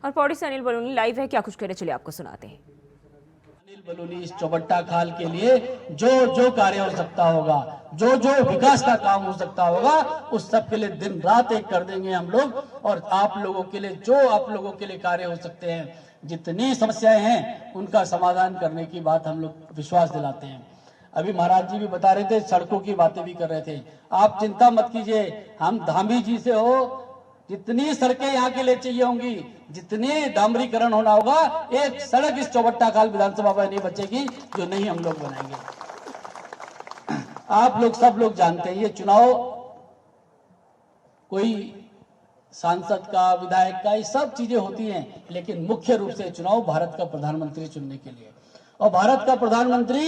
और पौड़ी से अनिल बलूनी लाइव है, क्या कुछ कह रहे, चलिए आपको सुनाते हैं। अनिल बलूनी इस चौबट्टा खाल के लिए जो जो कार्य हो सकता होगा, जो जो विकास का काम हो सकता होगा, उस सब के लिए दिन रात एक कर देंगे हम लोग। और आप लोगों के लिए जो आप लोगों के लिए कार्य हो सकते हैं, जितनी समस्याएं हैं उनका समाधान करने की बात हम लोग विश्वास दिलाते हैं। अभी महाराज जी भी बता रहे थे, सड़कों की बातें भी कर रहे थे। आप चिंता मत कीजिए, हम धामी जी से हो, जितनी सड़कें यहाँ के लिए चाहिए होंगी, जितने डामरीकरण होना होगा, एक सड़क इस चौबट्टा खाल विधानसभा में नहीं बचेगी जो नहीं हम लोग बनाएंगे। आप लोग सब लोग जानते हैं, ये चुनाव कोई सांसद का, विधायक का, ये सब चीजें होती हैं, लेकिन मुख्य रूप से चुनाव भारत का प्रधानमंत्री चुनने के लिए, और भारत का प्रधानमंत्री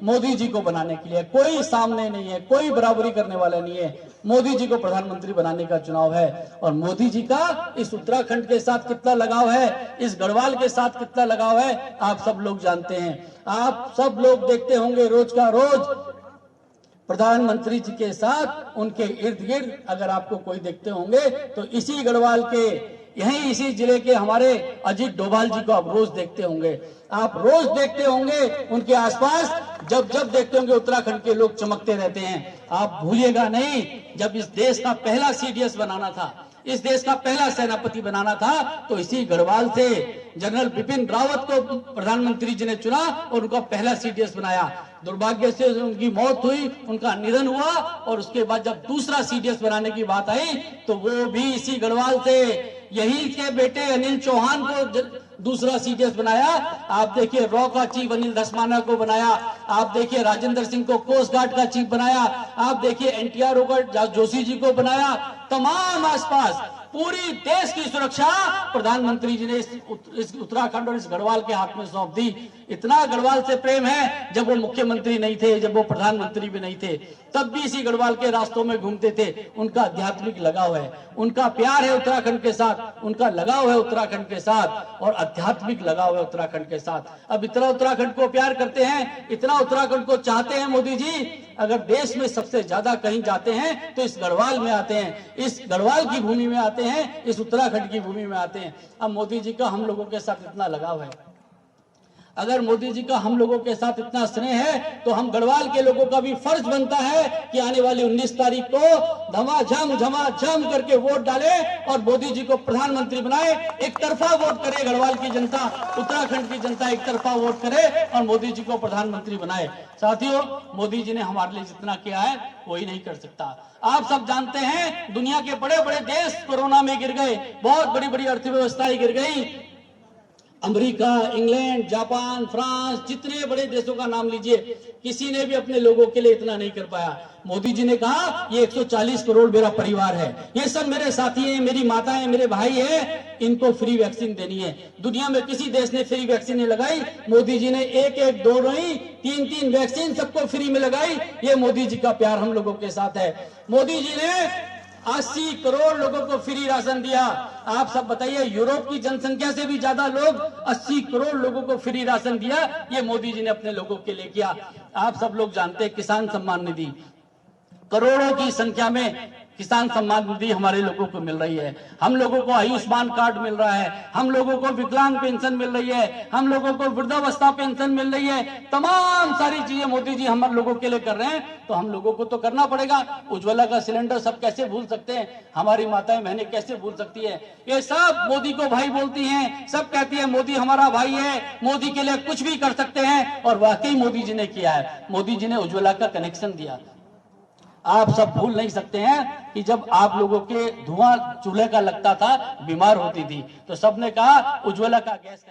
मोदी जी को बनाने के लिए। कोई सामने नहीं है, कोई बराबरी करने वाला नहीं है, मोदी जी को प्रधानमंत्री बनाने का चुनाव है। और मोदी जी का इस उत्तराखंड के साथ कितना लगाव है, इस गढ़वाल के साथ कितना लगाव है, आप सब लोग जानते हैं। आप सब लोग देखते होंगे रोज का रोज प्रधानमंत्री जी के साथ उनके इर्द गिर्द अगर आपको कोई देखते होंगे तो इसी गढ़वाल के, यहीं इसी जिले के हमारे अजीत डोभाल जी को आप रोज देखते होंगे। आप रोज देखते होंगे उनके आसपास, जब जब देखते होंगे उत्तराखंड के लोग चमकते रहते हैं। आप भूलिएगा नहीं, जब इस देश का पहला सीडीएस बनाना था, इस देश का पहला सेनापति बनाना था, तो इसी गढ़वाल से जनरल बिपिन रावत को प्रधानमंत्री जी ने चुना और उनका पहला सीडीएस बनाया। दुर्भाग्य से उनकी मौत हुई, उनका निधन हुआ, और उसके बाद जब दूसरा सीडीएस बनाने की बात आई तो वो भी इसी गढ़वाल से यही के बेटे अनिल चौहान को दूसरा सीडीएस बनाया। आप देखिए रॉ का चीफ अनिल धस्माना को बनाया, आप देखिए राजेंद्र सिंह को कोस्ट गार्ड का चीफ बनाया, आप देखिए एनटीआर जोशी जी को बनाया। तमाम आसपास पूरी देश की सुरक्षा प्रधानमंत्री जी ने इस उत्तराखंड और इस गढ़वाल के हाथ में सौंप दी। इतना गढ़वाल से प्रेम है, जब वो मुख्यमंत्री नहीं थे, जब वो प्रधानमंत्री भी नहीं थे, तब भी इसी गढ़वाल के रास्तों में घूमते थे। उनका आध्यात्मिक लगाव है, उनका प्यार है उत्तराखंड के साथ, उनका लगाव है उत्तराखंड के साथ, और आध्यात्मिक लगाव है उत्तराखंड के साथ। अब इतना उत्तराखंड को प्यार करते हैं, इतना उत्तराखंड को चाहते हैं मोदी जी, अगर देश में सबसे ज्यादा कहीं जाते हैं तो इस गढ़वाल में आते हैं, इस गढ़वाल की भूमि में आते हैं, इस उत्तराखंड की भूमि में आते हैं। अब मोदी जी का हम लोगों के साथ इतना लगाव है, अगर मोदी जी का हम लोगों के साथ इतना स्नेह है, तो हम गढ़वाल के लोगों का भी फर्ज बनता है कि आने वाली 19 तारीख को झमाझम करके वोट डाले और मोदी जी को प्रधानमंत्री बनाए। एक तरफा वोट करे गढ़वाल की जनता, उत्तराखंड की जनता एक तरफा वोट करे और मोदी जी को प्रधानमंत्री बनाए। साथियों, मोदी जी ने हमारे लिए जितना किया है कोई नहीं कर सकता। आप सब जानते हैं, दुनिया के बड़े बड़े देश कोरोना में गिर गए, बहुत बड़ी बड़ी अर्थव्यवस्थाएं गिर गई। अमेरिका, इंग्लैंड, जापान, फ्रांस, जितने बड़े देशों का नाम लीजिए, किसी ने भी अपने लोगों के लिए इतना नहीं कर पाया। मोदी जी ने कहा ये 140 करोड़ मेरा परिवार है, ये सब मेरे साथी हैं, मेरी माता है, मेरे भाई है, इनको फ्री वैक्सीन देनी है। दुनिया में किसी देश ने फ्री वैक्सीन नहीं लगाई, मोदी जी ने एक दो नहीं 3 वैक्सीन सबको फ्री में लगाई। ये मोदी जी का प्यार हम लोगों के साथ है। मोदी जी ने 80 करोड़ लोगों को फ्री राशन दिया। आप सब बताइए, यूरोप की जनसंख्या से भी ज्यादा लोग, 80 करोड़ लोगों को फ्री राशन दिया, ये मोदी जी ने अपने लोगों के लिए किया। आप सब लोग जानते हैं, किसान सम्मान निधि, करोड़ों की संख्या में किसान सम्मान निधि हमारे लोगों को मिल रही है। हम लोगों को आयुष्मान कार्ड मिल रहा है, हम लोगों को विकलांग पेंशन मिल रही है, हम लोगों को वृद्धावस्था पेंशन मिल रही है। तमाम सारी चीजें मोदी जी हम लोगों के लिए कर रहे हैं, तो हम लोगों को तो करना पड़ेगा। उज्ज्वला का सिलेंडर सब कैसे भूल सकते हैं, हमारी माताएं बहनें कैसे भूल सकती है। ये सब मोदी को भाई बोलती हैं, सब कहती है मोदी हमारा भाई है, मोदी के लिए कुछ भी कर सकते हैं, और वाकई मोदी जी ने किया है। मोदी जी ने उज्ज्वला का कनेक्शन दिया। आप सब भूल नहीं सकते हैं कि जब आप लोगों के धुआं चूल्हे का लगता था, बीमार होती थी, तो सबने कहा उज्ज्वला का गैस